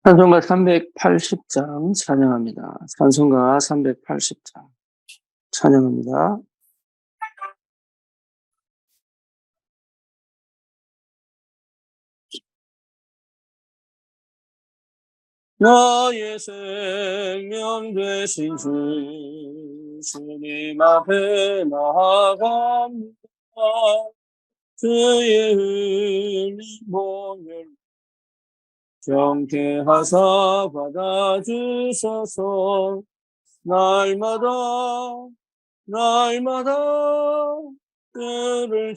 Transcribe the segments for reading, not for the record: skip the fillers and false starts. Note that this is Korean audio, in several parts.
찬송가 380장 찬양합니다. 찬송가 380장 찬양합니다. 나의 생명 되신 주 주님 앞에 나아갑니다. 주의 흘린 보혈 경태하사 받아주소서. 날마다 그를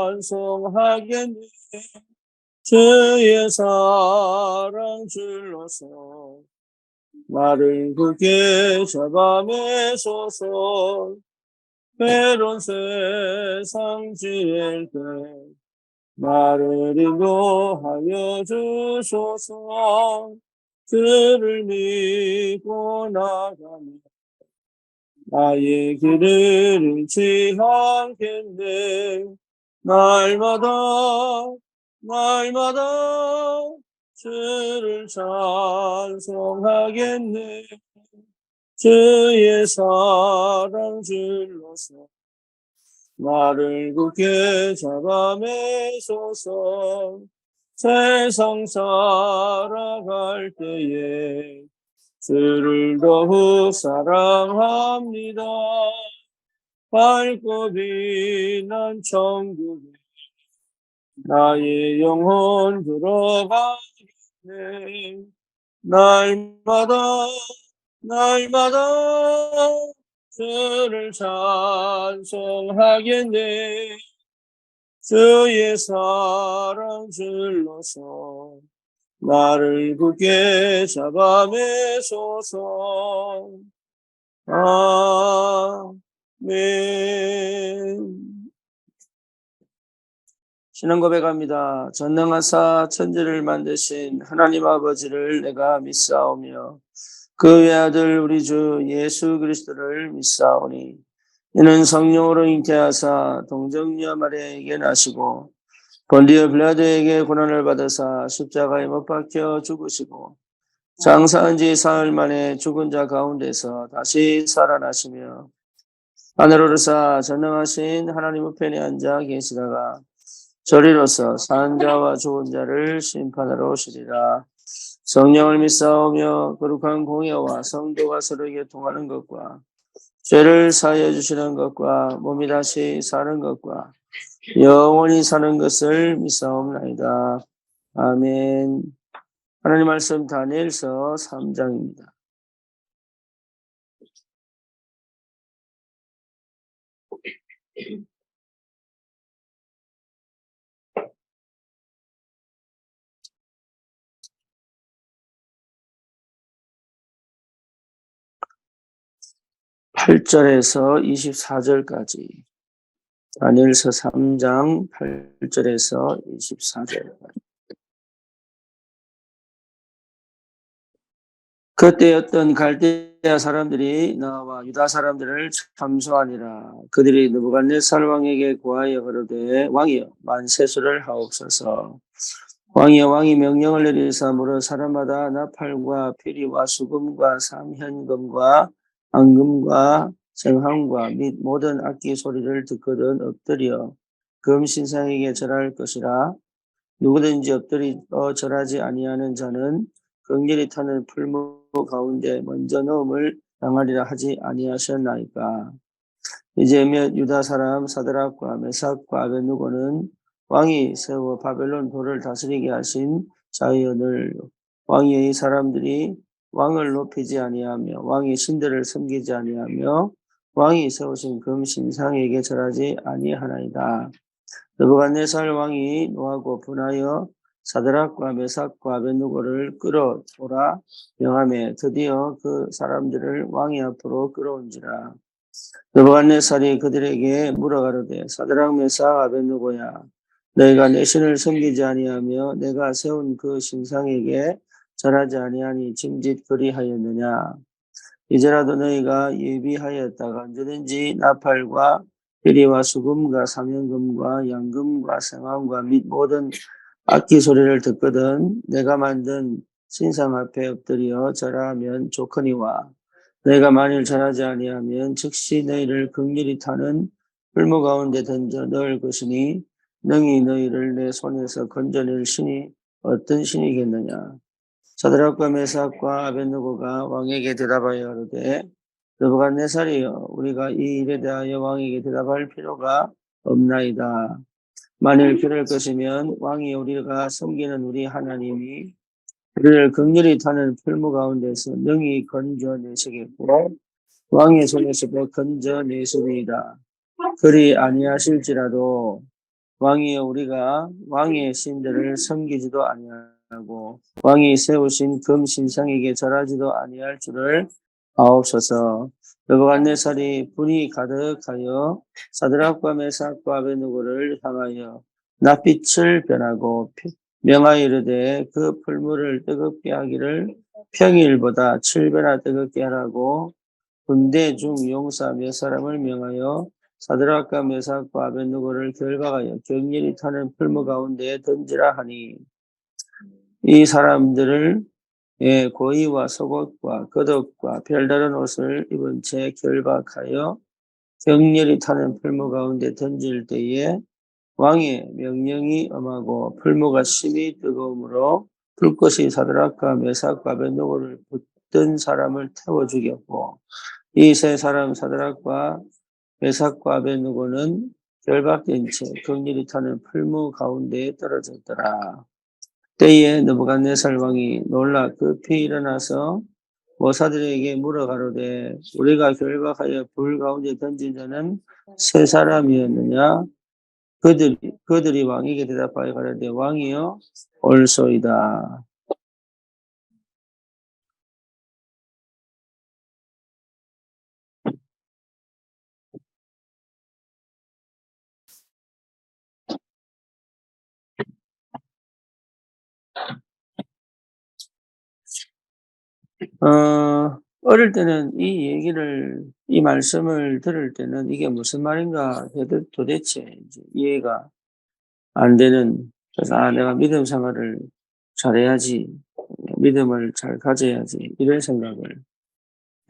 찬송하겠네. 주의 사랑 줄로서 나를 굳게 잡아매소서. 외로운 세상 지을 때 나를 인도하여 주소서. 주를 믿고 나가며 나의 길을 잃지 않겠네. 날마다 주를 찬송하겠네. 주의 사랑 줄로서 나를 굳게 잡아매소서. 세상 살아갈 때에 주를 더욱 사랑합니다. 밝고 빛난 천국에 나의 영혼 들어가겠네. 날마다 주를 찬송하겠네. 주의 사랑 줄로서 나를 굳게 잡아매소서. 아멘. 신앙 고백합니다. 전능하사 천지를 만드신 하나님 아버지를 내가 믿사오며 그 외아들 우리 주 예수 그리스도를 믿사오니 이는 성령으로 잉태하사 동정녀 마리아에게 나시고 본디오 빌라도에게 고난을 받으사 십자가에 못 박혀 죽으시고 장사한 지 사흘 만에 죽은 자 가운데서 다시 살아나시며 하늘로 오르사 전능하신 하나님 우편에 앉아 계시다가 저리로서 사는 자와 죽은 자를 심판하러 오시리라. 성령을 믿사오며 거룩한 공예와 성도가 서로에게 통하는 것과 죄를 사하여 주시는 것과 몸이 다시 사는 것과 영원히 사는 것을 믿사옵나이다. 아멘. 하나님 말씀 다니엘서 3장입니다. 팔 절에서 24절까지 다니엘서 3장 8절에서 24절까지. 그때 어떤 갈대아 사람들이 나와 유다 사람들을 참소하니라. 그들이 느부갓네살 왕에게 구하여 가로되 왕이여 만세수를 하옵소서. 왕이 명령을 내리사 무릇 사람마다 나팔과 피리와 수금과 삼현금과 앙금과 생황과 및 모든 악기 소리를 듣거든 엎드려 금신상에게 절할 것이라. 누구든지 엎드려 절하지 아니하는 자는 긍휼히 타는 풀무 가운데 먼저 넣음을 당하리라 하지 아니하셨나이까. 이제 몇 유다 사람 사드락과 메삭과 아벳느고는 왕이 세워 바벨론 도를 다스리게 하신 자연을 왕의 사람들이 왕을 높이지 아니하며 왕의 신들을 섬기지 아니하며 왕이 세우신 금신상에게 절하지 아니하나이다. 느부갓네살 왕이 노하고 분하여 사드락과 메삭과 아벳느고를 끌어오라 명하매 드디어 그 사람들을 왕의 앞으로 끌어온지라. 느부갓네살이 그들에게 물어가로되 사드락 메삭 아벳느고야 너희가 내 신을 섬기지 아니하며 내가 세운 그 신상에게 절하지 아니하니 짐짓 그리하였느냐. 이제라도 너희가 예비하였다가 언제든지 나팔과 피리와 수금과 삼연금과 양금과 생황과 및 모든 악기 소리를 듣거든 내가 만든 신상 앞에 엎드려 절하면 좋거니와 너희가 만일 절하지 아니하면 즉시 너희를 극렬히 타는 풀무 가운데 던져 넣을 것이니 능히 너희를 내 손에서 건져낼 신이 어떤 신이겠느냐. 사드락과 메삭과 아벳느고가 왕에게 대답하여 이르되 느부갓네살이여 우리가 이 일에 대하여 왕에게 대답할 필요가 없나이다. 만일 그럴 것이면 왕이 우리가 섬기는 우리 하나님이 우리를 극렬히 타는 풀무 가운데서 능히 건져내시겠고 왕의 손에서도 건져내시리이다. 그리 아니하실지라도 왕이여 우리가 왕의 신들을 섬기지도 아니하고 왕이 세우신 금 신상에게 절하지도 아니할 줄을 아옵소서. 느부갓네살이 분이 가득하여 사드락과 메삭과 아벳느고를 향하여 낯빛을 변하고 명하여 이르되 그 풀무를 뜨겁게 하기를 평일보다 7배나 뜨겁게 하라고 군대 중 용사 몇 사람을 명하여 사드락과 메삭과 아벳느고를 결박하여 격렬히 타는 풀무 가운데에 던지라 하니 이 사람들을 고의와 속옷과 겉옷과 별다른 옷을 입은 채 결박하여 격렬히 타는 풀무 가운데 던질 때에 왕의 명령이 엄하고 풀무가 심히 뜨거우므로 불꽃이 사드락과 메삭과 아벳느고를 붙든 사람을 태워 죽였고 이 세 사람 사드락과 메삭과 아벳느고는 결박된 채 격렬히 타는 풀무 가운데에 떨어졌더라. 때에 느부갓네살 왕이 놀라 급히 일어나서 모사들에게 물어가로되 우리가 결박하여 불 가운데 던진 자는 세 사람이었느냐? 그들이 왕에게 대답하여 가로되 왕이여 옳소이다. 어릴 때는 이 말씀을 들을 때는 이게 무슨 말인가 도대체 이제 이해가 안 되는, 그래서, 내가 믿음 생활을 잘해야지, 믿음을 잘 가져야지, 이런 생각을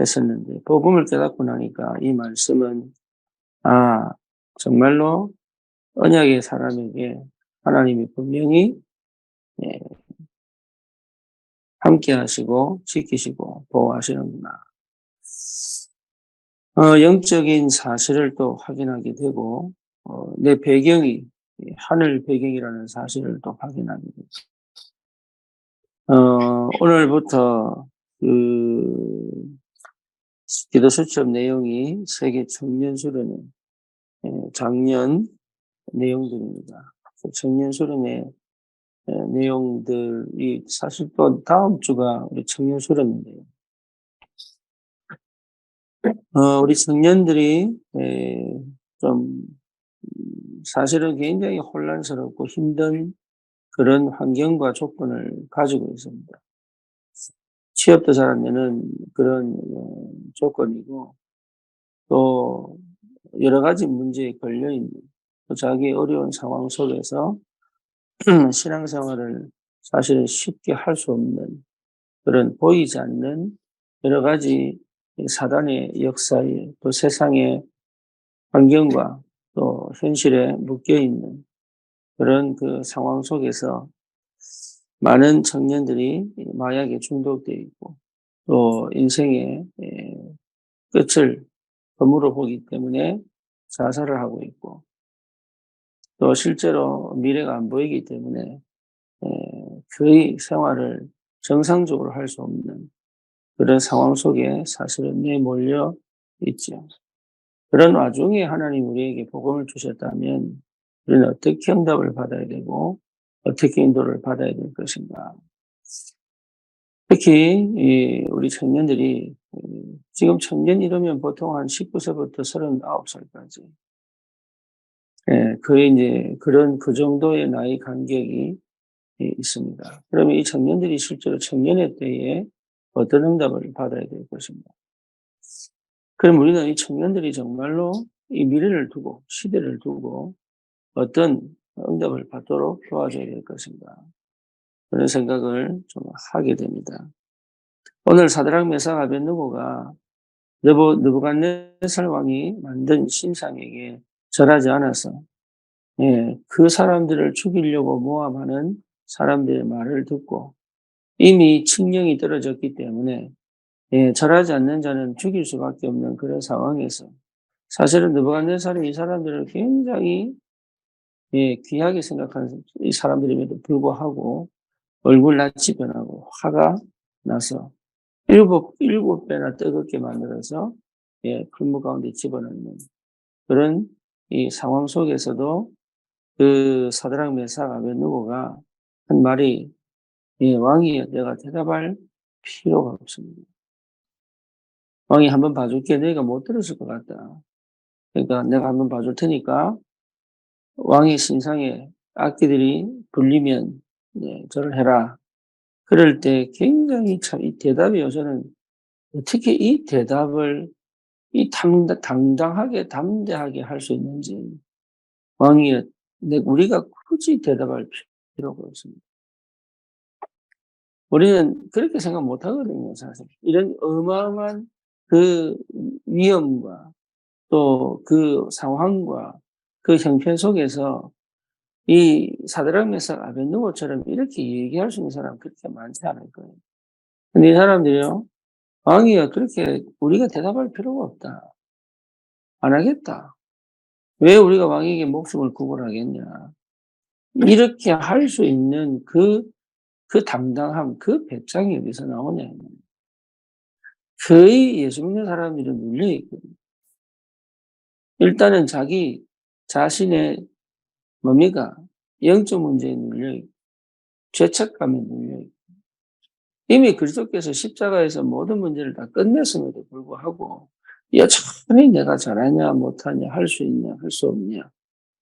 했었는데, 복음을 깨닫고 나니까 이 말씀은, 아, 정말로 언약의 사람에게 하나님이 분명히 예, 함께 하시고, 지키시고, 보호하시는구나. 영적인 사실을 또 확인하게 되고, 내 배경이 하늘 배경이라는 사실을 또 확인하게 되고, 오늘부터 기도 수첩 내용이 세계 청년 수련회 작년 내용들입니다. 청년 수련회 내용들이 사실 또 다음 주가 우리 청년 수련회인데요. 우리 청년들이 좀 사실은 굉장히 혼란스럽고 힘든 그런 환경과 조건을 가지고 있습니다. 취업도 잘 안 되는 그런 조건이고 또 여러 가지 문제에 걸려 있는 또 자기 어려운 상황 속에서 신앙생활을 사실은 쉽게 할 수 없는 그런 보이지 않는 여러 가지 사단의 역사에 또 세상의 환경과 또 현실에 묶여 있는 그런 그 상황 속에서 많은 청년들이 마약에 중독되어 있고 또 인생의 끝을 검으로 보기 때문에 자살을 하고 있고 또 실제로 미래가 안 보이기 때문에 거의 생활을 정상적으로 할 수 없는 그런 상황 속에 사실은 내몰려 있죠. 그런 와중에 하나님 우리에게 복음을 주셨다면 우리는 어떻게 응답을 받아야 되고 어떻게 인도를 받아야 될 것인가. 특히 우리 청년들이 지금 청년 이러면 보통 한 19세부터 39살까지 거의 이제 그 정도의 나이 간격이 있습니다. 그러면 이 청년들이 실제로 청년의 때에 어떤 응답을 받아야 될 것인가. 그럼 우리는 이 청년들이 정말로 이 미래를 두고 시대를 두고 어떤 응답을 받도록 도와줘야 될 것인가. 그런 생각을 좀 하게 됩니다. 오늘 사드락 메삭 아벳느고가 느부갓네살 왕이 만든 신상에게 절하지 않아서 그 사람들을 죽이려고 모함하는 사람들의 말을 듣고 이미 칙령이 떨어졌기 때문에 절하지 않는 자는 죽일 수밖에 없는 그런 상황에서 사실은 느부갓네살이 이 사람들을 굉장히 귀하게 생각하는 이 사람들임에도 불구하고 얼굴낯이 변하고 화가 나서 일곱 배나 뜨겁게 만들어서 풀무 가운데 집어넣는 그런 이 상황 속에서도 그 사드락 메삭 아벳느고가 한 말이 왕이 내가 대답할 필요가 없습니다. 왕이 한번 봐줄게. 너희가 못 들었을 것 같다. 그러니까 내가 한번 봐줄 테니까 왕의 신상에 악기들이 불리면 절을 해라. 그럴 때 굉장히 참 이 대답이 요새는 어떻게 이 대답을 이 당당하게 담대하게 할 수 있는지 왕이 우리가 굳이 대답할 필요가 없습니다. 우리는 그렇게 생각 못 하거든요, 사실. 이런 어마어마한 그 위험과 또 그 상황과 그 형편 속에서 이 사드락 메삭 아벳느고처럼 이렇게 얘기할 수 있는 사람 그렇게 많지 않을 거예요. 근데 이 사람들이요, 왕이요, 그렇게 우리가 대답할 필요가 없다. 안 하겠다. 왜 우리가 왕에게 목숨을 구걸하겠냐. 이렇게 할 수 있는 그 당당함, 그 배짱이 어디서 나오냐. 거의 예수 믿는 사람들이 눌려있거든요. 일단은 자기 자신의 뭡니까? 영적 문제에 눌려있고, 죄책감에 눌려있고, 이미 그리스도께서 십자가에서 모든 문제를 다 끝냈음에도 불구하고, 여전히 내가 잘하냐, 못하냐, 할 수 있냐, 할 수 없냐.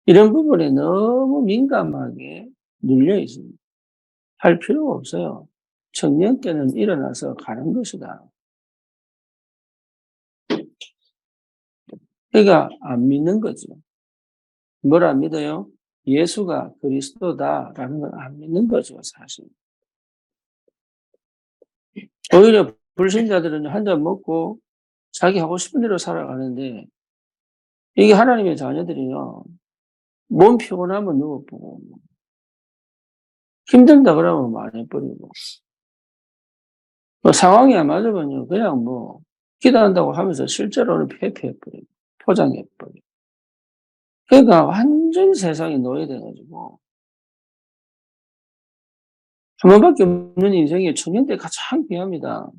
이런 부분에 너무 민감하게 눌려 있습니다. 할 필요가 없어요. 청년 때는 일어나서 가는 것이다. 그러니까 안 믿는 거죠. 뭘 안 믿어요? 예수가 그리스도다라는 걸 안 믿는 거죠, 사실. 오히려 불신자들은 한 잔 먹고 자기 하고 싶은 대로 살아가는데 이게 하나님의 자녀들이요. 몸 피곤하면 누워보고 힘들다 그러면 말해버리고 뭐 상황이 안 맞으면요. 그냥 뭐 기도한다고 하면서 실제로는 회피해버리고 포장해버리고 그러니까 완전히 세상이 노예돼가지고 한 번밖에 없는 인생이 청년 때 가장 귀합니다.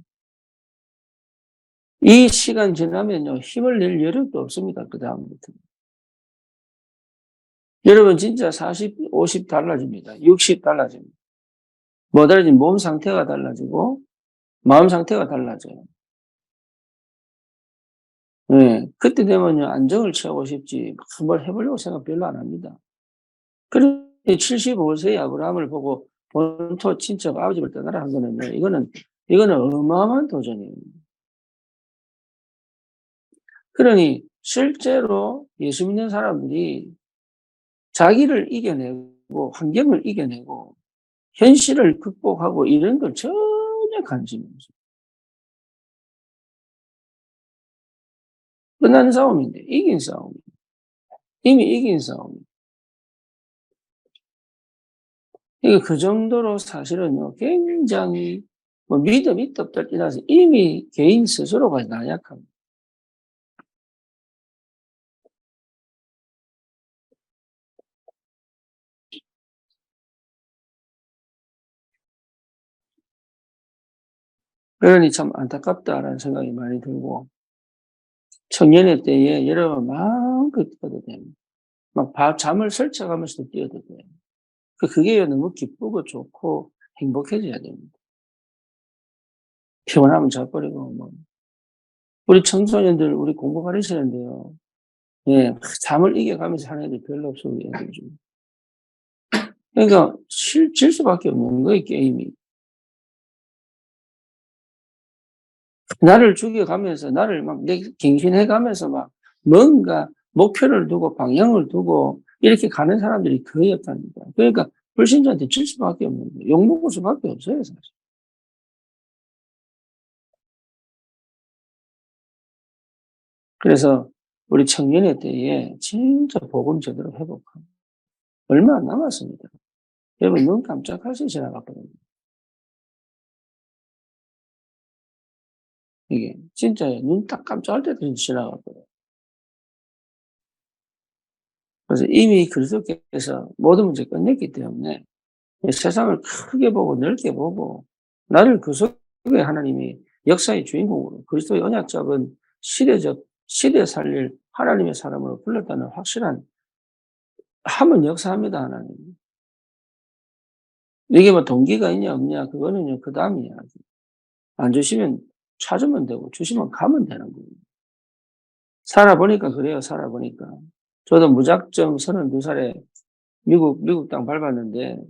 이 시간 지나면요. 힘을 낼 여력도 없습니다. 그 다음부터. 여러분 진짜 40, 50 달라집니다. 60 달라집니다. 뭐 달라지면 몸 상태가 달라지고 마음 상태가 달라져요. 그때 되면요. 안정을 취하고 싶지 뭘 해보려고 생각 별로 안 합니다. 그런데 75세의 아브라함을 보고 본토 친척 아버지를 떠나라 한 거는요. 이거는 어마어마한 도전이에요. 그러니 실제로 예수 믿는 사람들이 자기를 이겨내고 환경을 이겨내고 현실을 극복하고 이런 걸 전혀 관심이 없어요. 끝난 싸움인데 이긴 싸움이에요. 이미 이긴 싸움이에요. 그러니까 그 정도로 사실은요. 굉장히 뭐 믿음이 없다 떠나서 이미 개인 스스로가 나약합니다. 그러니 참 안타깝다라는 생각이 많이 들고 청년의 때에 여러분 마음껏 뛰어도 됩니다. 막 잠을 설쳐가면서도 뛰어도 돼요. 그게 너무 기쁘고 좋고 행복해져야 됩니다. 피곤하면 자버리고 뭐. 우리 청소년들 우리 공부 가르치는데요. 잠을 이겨가면서 하는 애들 별로 없어요. 애들 중. 그러니까 질 수밖에 없는 거예요. 게임이. 나를 죽여가면서 나를 막 갱신해가면서 막 뭔가 목표를 두고 방향을 두고 이렇게 가는 사람들이 거의 없답니다. 그러니까 불신자한테 질 수밖에 없는 거예요. 욕먹을 수밖에 없어요, 사실. 그래서 우리 청년의 때에 진짜 복음 제대로 회복하고 얼마 안 남았습니다. 여러분 눈 깜짝할 새 지나갔거든요. 이게 진짜 눈 딱 깜짝할 때도 지나갔거든요. 그래서 이미 그리스도께서 모든 문제 끝냈기 때문에 세상을 크게 보고 넓게 보고 나를 그 속에 하나님이 역사의 주인공으로 그리스도의 언약 잡은 시대 살릴 하나님의 사람으로 불렀다는 확실한 하면 역사합니다, 하나님. 이게 뭐 동기가 있냐 없냐 그거는요 그 다음 이야기. 안 주시면 찾으면 되고 주시면 가면 되는 거예요. 살아보니까 그래요. 살아보니까. 저도 무작정 32살에 미국 땅 밟았는데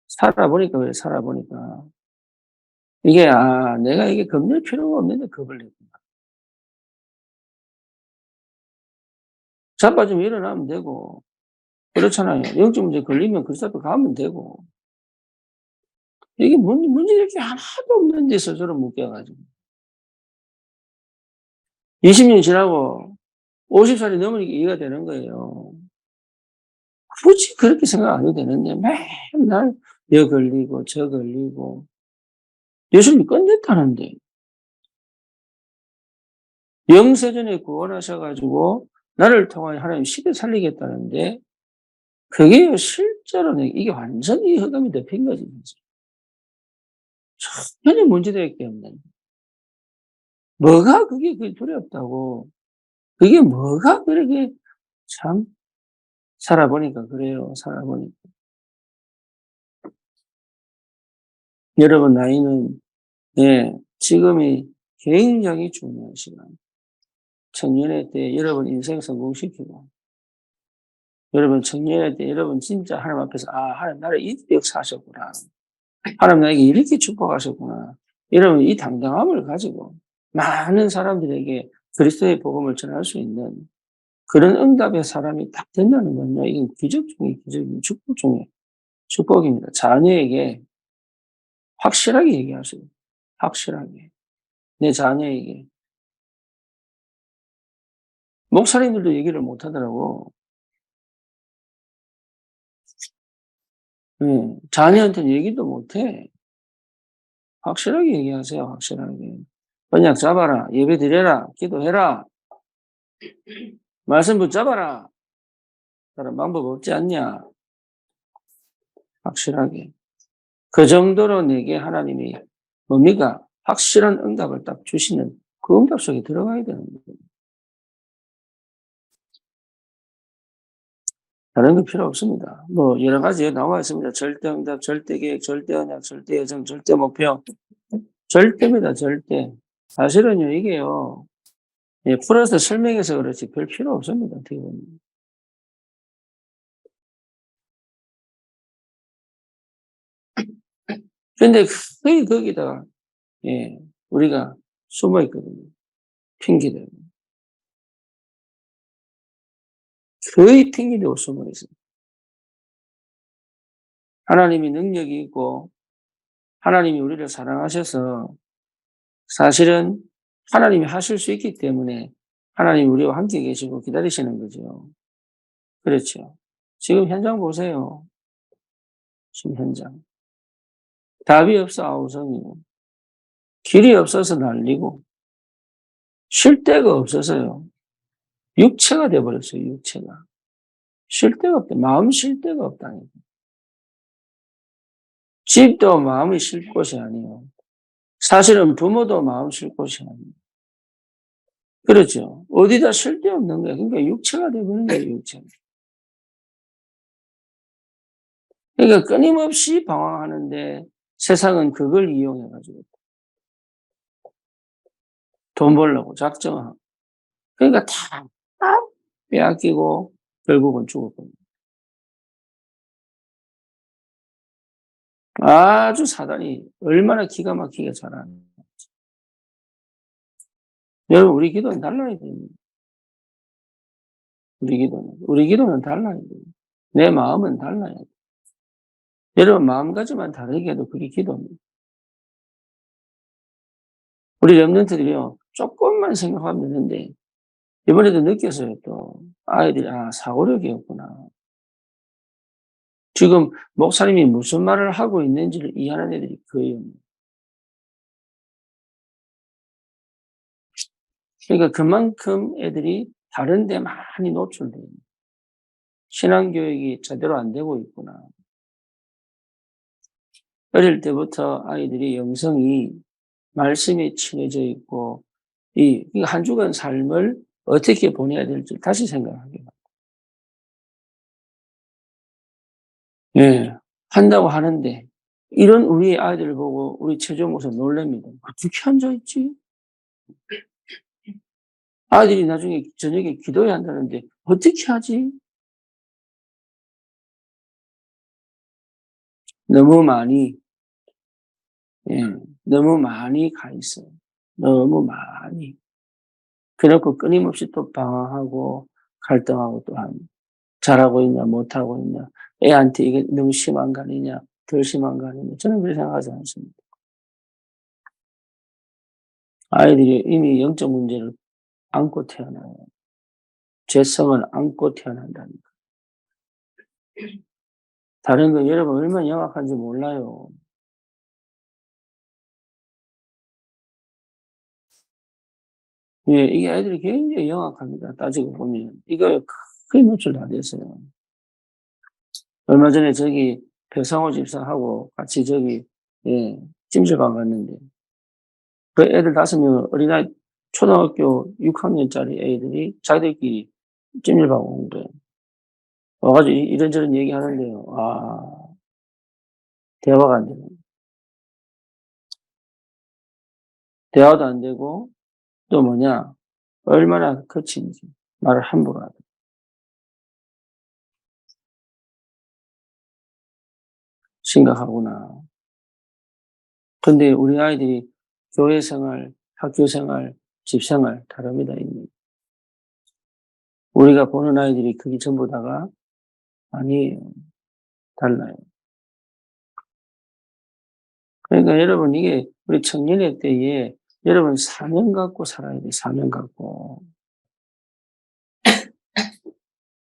살아보니까 그래 살아보니까. 이게 내가 이게 겁낼 필요가 없는데 겁을 냈구나. 자빠지면 일어나면 되고 그렇잖아요. 영적 문제 걸리면 그리스도 앞에 가면 되고. 이게 문제될 게 하나도 없는 데서 저를 묶여 가지고. 20년 지나고 50살이 넘으니까 이해가 되는 거예요. 굳이 그렇게 생각 안 해도 되는데 맨날 여 걸리고 저 걸리고 예수님이 끝냈다는데 영세전에 구원하셔 가지고 나를 통하여 하나님 시대 살리겠다는데 그게 실제로는 이게 완전히 흑암이 덮인 거지. 전혀 문제될 게 없는. 뭐가 그게 두렵다고. 그게 뭐가 그렇게 참 살아보니까 그래요. 살아보니까. 여러분 나이는 지금이 굉장히 중요한 시간. 청년의 때 여러분 인생 성공시키고 여러분 청년의 때 여러분 진짜 하나님 앞에서 하나님 나를 이렇게 역사하셨구나. 하나님 나에게 이렇게 축복하셨구나. 여러분 이 당당함을 가지고 많은 사람들에게 그리스도의 복음을 전할 수 있는 그런 응답의 사람이 딱 된다는 건요. 이건 기적 중에 기적이고 축복 중에 축복입니다. 자녀에게 확실하게 얘기하세요. 확실하게. 내 자녀에게. 목사님들도 얘기를 못 하더라고. 자녀한테는 얘기도 못 해. 확실하게 얘기하세요. 확실하게. 언약 잡아라. 예배 드려라. 기도해라. 말씀 붙잡아라. 다른 방법 없지 않냐. 확실하게. 그 정도로 내게 하나님이 뭡니까? 확실한 응답을 딱 주시는 그 응답 속에 들어가야 되는 거예요. 다른 거 필요 없습니다. 뭐 여러 가지 나와 있습니다. 절대 응답, 절대 계획, 절대 언약, 절대 예정, 절대 목표. 절대입니다. 절대. 사실은요 이게요. 풀어서 설명해서 그렇지 별 필요 없습니다. 어떻게 보면. 근데 거의 거기다가 우리가 숨어 있거든요. 핑계대고. 거의 핑계대고 숨어 있어요. 하나님이 능력이 있고 하나님이 우리를 사랑하셔서 사실은 하나님이 하실 수 있기 때문에 하나님이 우리와 함께 계시고 기다리시는 거죠. 그렇죠. 지금 현장 보세요. 지금 현장. 답이 없어 아우성이고 길이 없어서 난리고 쉴 데가 없어서요. 육체가 돼버렸어요. 육체가. 쉴 데가 없다. 마음 쉴 데가 없다니까. 집도 마음이 쉴 곳이 아니에요. 사실은 부모도 마음 쉴 곳이 아니에요. 그렇죠. 어디다 쉴 데 없는 거예요. 그러니까 육체가 되버린 거예요. 육체가. 그러니까 끊임없이 방황하는데 세상은 그걸 이용해가지고 돈 벌려고 작정하고. 그러니까 다 빼앗기고 결국은 죽었거든요. 아주 사단이 얼마나 기가 막히게 잘하는. 여러분 우리 기도는 달라야 됩니다. 우리 기도는 달라야 돼요. 내 마음은 달라야 돼. 여러분 마음가짐만 다르게 해도 그게 기도입니다. 우리 렘넌트들이요. 조금만 생각하면 되는데 이번에도 느꼈어요 또. 아이들이 사고력이 없구나. 지금 목사님이 무슨 말을 하고 있는지를 이해하는 애들이 거의 없네요. 그러니까 그만큼 애들이 다른 데 많이 노출돼요. 신앙교육이 제대로 안 되고 있구나. 어릴 때부터 아이들이 영성이 말씀에 친해져 있고 이 한 주간 삶을 어떻게 보내야 될지 다시 생각하게 돼요. 예. 한다고 하는데 이런 우리 아이들을 보고 우리 최종 목사 놀랍니다. '어떻게 앉아 있지?' 아이들이 나중에 저녁에 기도해야 한다는데 '어떻게 하지?' 너무 많이 예. 너무 많이 가 있어요. 너무 많이. 그래 갖고 끊임없이 또 방황하고 갈등하고 또한 잘하고 있냐 못하고 있냐. 애한테 이게 너무 심한 거 아니냐 덜 심한 거 아니냐. 저는 그렇게 생각하지 않습니다. 아이들이 이미 영적 문제를 안고 태어나요. 죄성을 안고 태어난다니까. 다른 거 여러분 얼마나 영악한지 몰라요. 예, 이게 아이들이 굉장히 영악합니다. 따지고 보면. 이거 크게 노출 다 됐어요. 얼마 전에 저기 배상호 집사하고 같이 저기 예, 찜질방 갔는데 그 애들 5명 어린아이 초등학교 6학년짜리 애들이 자기들끼리 찜질방 온 거예요. 와 가지고 이런저런 얘기하는데요. 대화가 안 되는 대화도 안 되고 또 뭐냐 얼마나 거친지 말을 함부로 하고. 심각하구나. 근데 우리 아이들이 교회 생활, 학교 생활, 집 생활 다릅니다, 이미. 우리가 보는 아이들이 그게 전부 다가 아니에요. 달라요. 그러니까 여러분 이게 우리 청년의 때에 여러분 사명 갖고 살아야 돼요, 사명 갖고.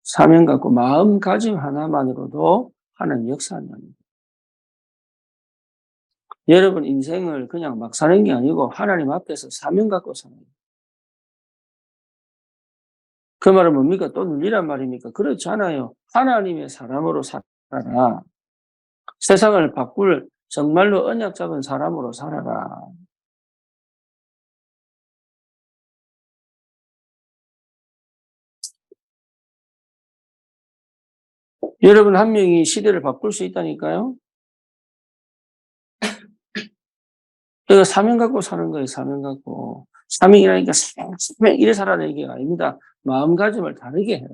사명 갖고 마음가짐 하나만으로도 하나님 역사한답니다. 여러분 인생을 그냥 막 사는 게 아니고 하나님 앞에서 사명 갖고 사는 거예요. 그 말은 뭡니까? 또 눌리란 말입니까? 그렇지 않아요. 하나님의 사람으로 살아라. 세상을 바꿀 정말로 언약 잡은 사람으로 살아라. 여러분 한 명이 시대를 바꿀 수 있다니까요. 그러니까 사명 갖고 사는 거예요, 사명 갖고. 사명이라니까 사명 이래 살아라 얘기가 아닙니다. 마음가짐을 다르게 해라.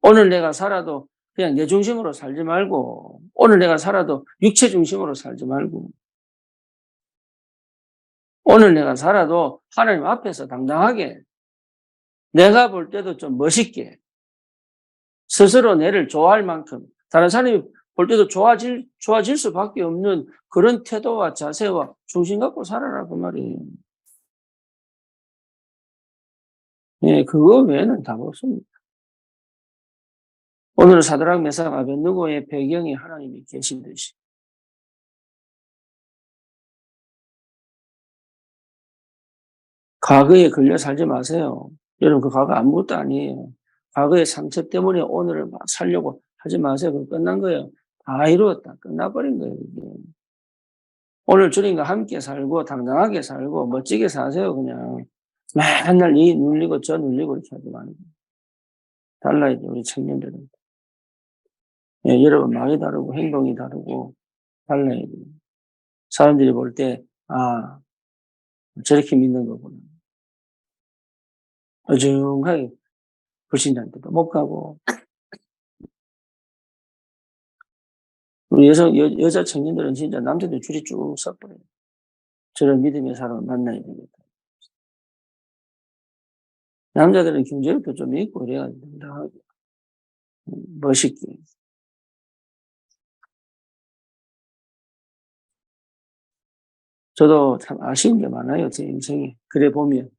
오늘 내가 살아도 그냥 내 중심으로 살지 말고 오늘 내가 살아도 육체 중심으로 살지 말고 오늘 내가 살아도 하나님 앞에서 당당하게 내가 볼 때도 좀 멋있게 스스로 내를 좋아할 만큼 다른 사람이 볼 때도 좋아질 수밖에 없는 그런 태도와 자세와 중심 갖고 살아라 그 말이에요. 예, 그거 외에는 답 없습니다. 오늘 사드락 메삭 아벳느고의 배경에 하나님이 계시듯이 과거에 걸려 살지 마세요. 여러분 그 과거 아무것도 아니에요. 과거의 상처 때문에 오늘을 막 살려고 하지 마세요. 그거 끝난 거예요. 다 이루었다. 끝나버린 거예요. 이게. 오늘 주님과 함께 살고 당당하게 살고 멋지게 사세요. 그냥 맨날 이 눌리고 저 눌리고 이렇게 하지 말고 달라야 돼요. 우리 청년들은. 예, 여러분 말이 다르고 행동이 다르고 달라야 돼요. 사람들이 볼 때 저렇게 믿는 거구나. 어중하게 불신자한테도 못 가고 우리 여자 청년들은 진짜 남자들 줄이 쭉 서버려요. 저런 믿음의 사람을 만나야 되겠다. 남자들은 경제력도 좀 있고 그래야 당당하게 멋있게. 저도 참 아쉬운 게 많아요, 제 인생에. 그래 보면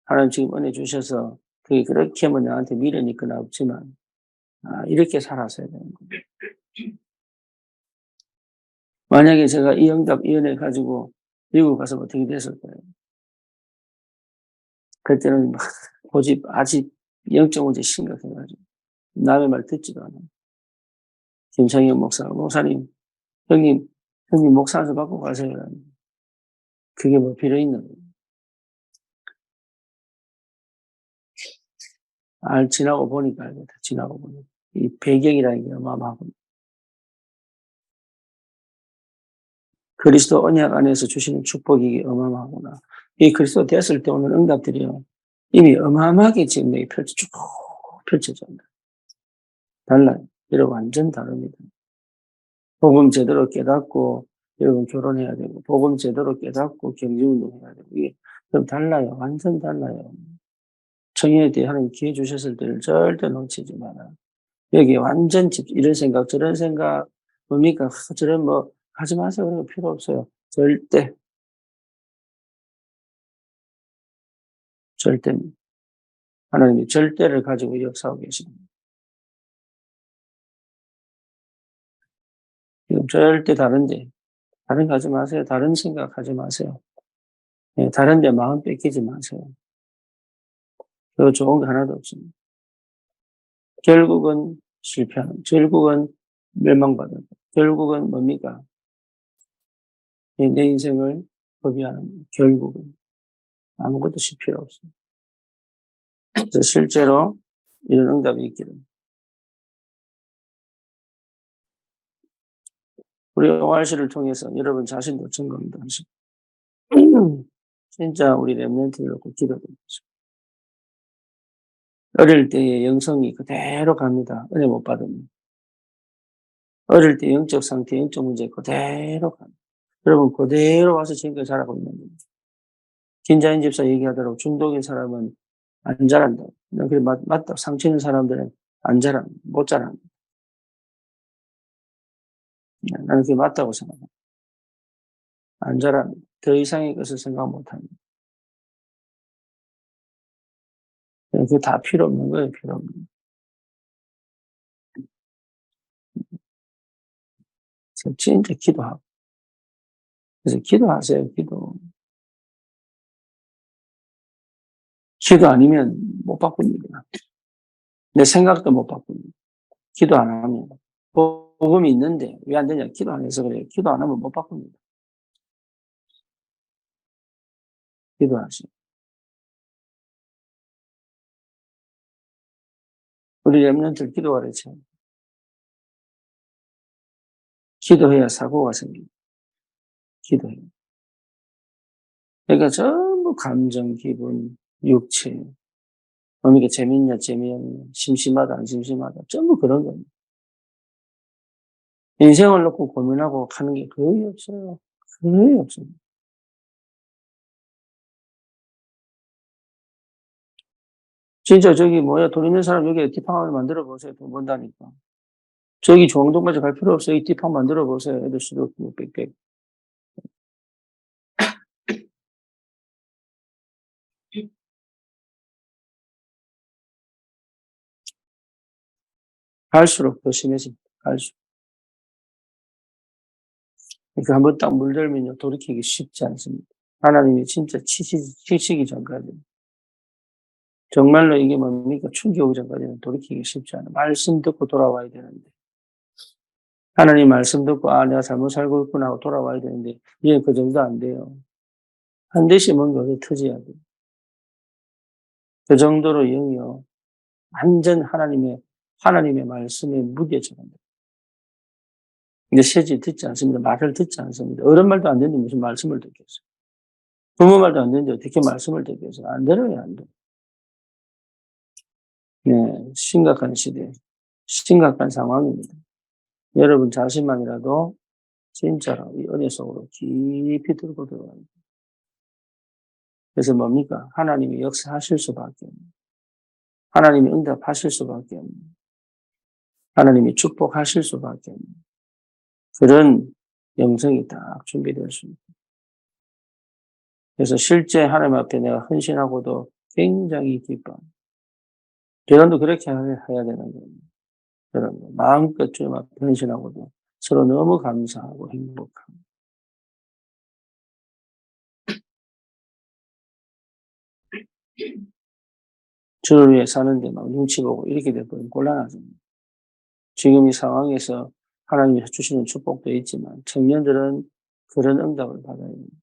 하나님 지금 은혜 주셔서 그게 그렇게 뭐 나한테 미련이 있거나 없지만 이렇게 살았어야 되는 거예요. 만약에 제가 이 응답, 이 은혜 가지고 미국 가서 어떻게 됐을까요? 그때는 막 고집 아직 영적 문제 심각해 가지고 남의 말 듣지도 않아요. 김창현 목사님, 형님 목사 한수 받고 가세요. 그게 뭐 필요 있나? 지나고 보니까 알겠다. 지나고 보니까. 이 배경이라는 게 어마어마하고. 그리스도 언약 안에서 주시는 축복이 어마어마하구나. 이 그리스도 됐을 때 오는 응답들이요. 이미 어마어마하게 지금 여기 쭉 펼쳐집니다. 달라요. 여러분 완전 다릅니다. 복음 제대로 깨닫고 여러분 결혼해야 되고 복음 제대로 깨닫고 경제운동해야 되고 이게 좀 달라요. 완전 달라요. 청년에 대해 하나님 기회 주셨을 때를 절대 놓치지 마라. 여기 완전 이런 생각 저런 생각 뭡니까? 저런 뭐 하지 마세요. 그런 거 필요 없어요. 절대 하나님이 절대를 가지고 역사하고 계십니다. 지금 절대 다른 거 하지 마세요. 다른 생각하지 마세요. 예, 다른 데 마음 뺏기지 마세요. 더 좋은 거 하나도 없습니다. 결국은 결국은 멸망받는, 결국은 뭡니까? 내 인생을 허비하는, 결국은 아무것도 필요 없습니다. 그래서 실제로 이런 응답이 있기를. 우리 ORC를 통해서 여러분 자신도 증거합니다. 진짜 우리 렘넌트를 놓고 기도드립니다. 어릴 때의 영성이 그대로 갑니다. 은혜 못 받으면. 어릴 때 영적 상태, 영적 문제 그대로 갑니다. 여러분 그대로 와서 지금까지 자라고 있는 겁니다. 김자인 집사 얘기하더라고 중독인 사람은 안 자란다. 그래 맞다. 상처 있는 사람들은 안 자란, 못 자란. 나는 그게 맞다고 생각합니다. 안 자란. 더 이상의 것을 생각 못 합니다. 그게 다 필요 없는 거예요, 필요 없는 거. 진짜 기도하고. 그래서 기도하세요, 기도. 기도 아니면 못 바꿉니다. 내 생각도 못 바꿉니다. 기도 안 하면. 복음이 있는데 왜 안 되냐? 기도 안 해서 그래요. 기도 안 하면 못 바꿉니다. 기도하시오. 우리 렘넌트를 기도하랬죠. 기도해야 사고가 생깁니다. 기도해요. 그러니까 전부 감정, 기분, 육체. 그러니까 재밌냐, 재미없냐, 심심하다, 안 심심하다. 전부 그런 겁니다. 인생을 놓고 고민하고 하는 게 거의 없어요. 거의 없습니다. 진짜 저기 돈 있는 사람 여기 에티팡 하나 만들어 보세요. 돈 번다니까. 저기 중앙동까지 갈 필요 없어요. 에티팡 만들어 보세요. 애들 수도 빽빽. 갈수록 더 심해집니다. 갈수록. 그러니까 한번 딱 물들면요. 돌이키기 쉽지 않습니다. 하나님이 진짜 치시기 전까지. 정말로 이게 뭡니까? 충격 오기 전까지는 돌이키기 쉽지 않아요. 말씀 듣고 돌아와야 되는데. 하나님 말씀 듣고, 내가 잘못 살고 있구나 하고 돌아와야 되는데, 이제 그 정도 안 돼요. 한 대씩 뭔가 터져야 돼요. 그 정도로 영이요. 완전 하나님의 말씀에 무뎌져 간다. 근데 세지 듣지 않습니다. 말을 듣지 않습니다. 어른 말도 안 되는데 무슨 말씀을 듣겠어요. 부모 말도 안 되는데 어떻게 말씀을 듣겠어요. 안 들어요, 안 들어요. 네, 심각한 시대, 심각한 상황입니다. 여러분 자신만이라도 진짜로 이 은혜 속으로 깊이 들고 들어가야 돼요. 그래서 뭡니까? 하나님이 역사하실 수밖에 없는, 하나님이 응답하실 수밖에 없는, 하나님이 축복하실 수밖에 없는 그런 영성이 딱 준비되었습니다. 그래서 실제 하나님 앞에 내가 헌신하고도 굉장히 기뻐. 여러분도 그렇게 해야 되는 거예요. 여러분, 마음껏 주님 앞에 헌신하고도 서로 너무 감사하고 행복하고. 주를 위해 사는데 막 눈치 보고 이렇게 되면 곤란하죠. 지금 이 상황에서 하나님이 주시는 축복도 있지만 청년들은 그런 응답을 받아야 됩니다.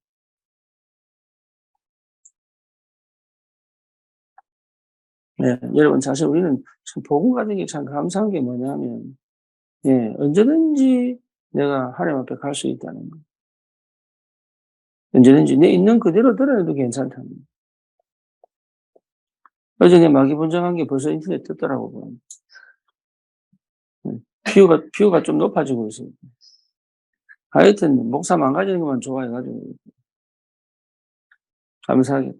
네, 여러분 사실 우리는 참 복음 가진 게 참 감사한 게 뭐냐면 언제든지 내가 하나님 앞에 갈 수 있다는 거. 언제든지 내 있는 그대로 드러내도 괜찮다는 거. 어제 내 마귀 분장한 게 벌써 인터넷 뜨더라고요. 뷰가 좀 높아지고 있어요. 하여튼 목사 망가지는 것만 좋아해가지고 감사하게.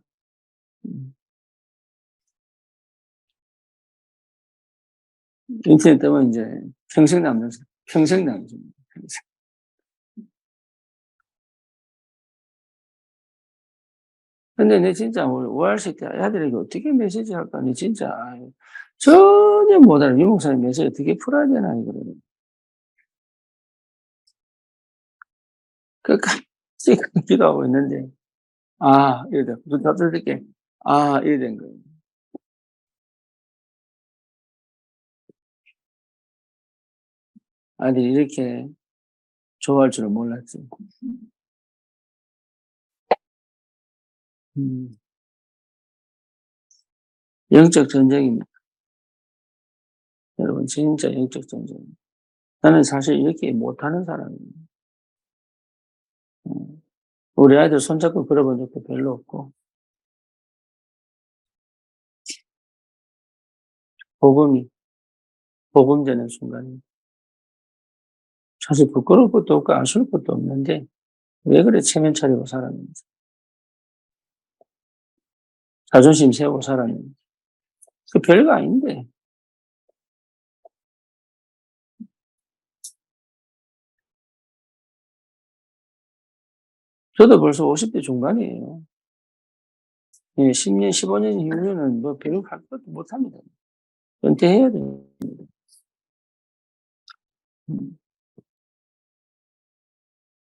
인터넷 때문에 이제 평생 남죠. 평생. 근데 내 진짜 월식 때 아들에게 어떻게 메시지 할까? 내 진짜 전혀 못 알아. 유 목사님 메시지 어떻게 풀어야 되나 이거를. 끝까지 기도하고 있는데 이래 돼. 눈 떠들게 이래 된 거예요. 아들이 이렇게 좋아할 줄은 몰랐지. 음. 영적 전쟁입니다. 여러분 진짜 영적 전쟁. 나는 사실 이렇게 못하는 사람이에요. 음. 우리 아이들 손잡고 걸어본 적도 별로 없고 복음이 복음 되는 순간이 사실 부끄러울 것도 없고 아쉬울 것도 없는데 왜 그래 체면 차리고 살았는지 자존심 세우고 살았는지 그 별거 아닌데 저도 벌써 50대 중반이에요. 10년 15년 이후에는 뭐 별거 할 것도 못합니다. 은퇴해야 돼요. 음.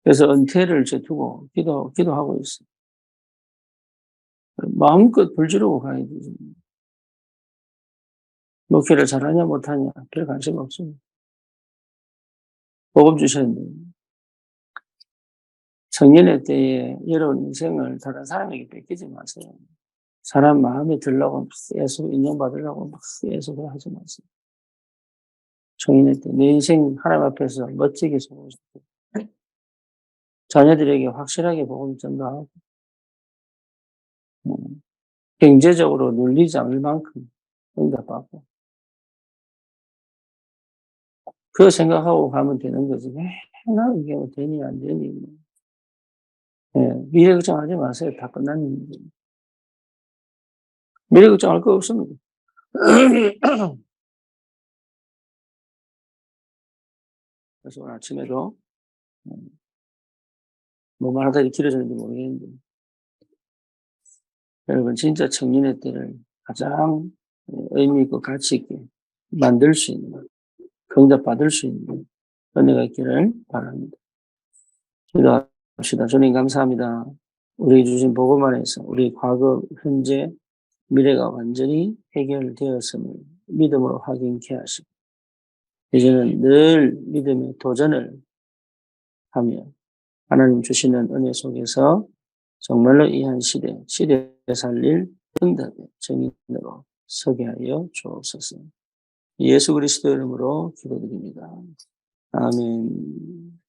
그래서 은퇴를 이제 두고 기도하고 있어요. 마음껏 불지르고 가야 되지. 목회를 잘하냐 못하냐 별 관심 없습니다. 복음 주셨는데 청년의 때에 여러분 인생을 다른 사람에게 뺏기지 마세요. 사람 마음에 들려고 막 계속 인정받으려고 막 계속 하지 마세요. 청년의 때 내 인생 하나님 앞에서 멋지게 살고 싶고 자녀들에게 확실하게 복음 전도하고 음, 경제적으로 눌리지 않을 만큼 응답받고 그거 생각하고 가면 되는 거지. 나 이게 뭐 되니 안 되니. 미래 걱정하지 마세요. 다 끝난 일이에요. 미래 걱정할 거 없습니다. 그래서 오늘 아침에도 뭐 말하다 길어졌는지 모르겠는데 여러분 진짜 청년의 때를 가장 의미 있고 가치 있게 만들 수 있는 응답받을 수 있는 은혜가 있기를 바랍니다. 기도합시다. 주님 감사합니다. 우리 주신 복음 안에서 우리 과거, 현재, 미래가 완전히 해결되었음을 믿음으로 확인케 하시고 이제는 늘 믿음의 도전을 하며 하나님 주시는 은혜 속에서 정말로 이 한 시대에 살릴 응답의 증인으로 서게 하여 주옵소서. 예수 그리스도 이름으로 기도드립니다. 아멘.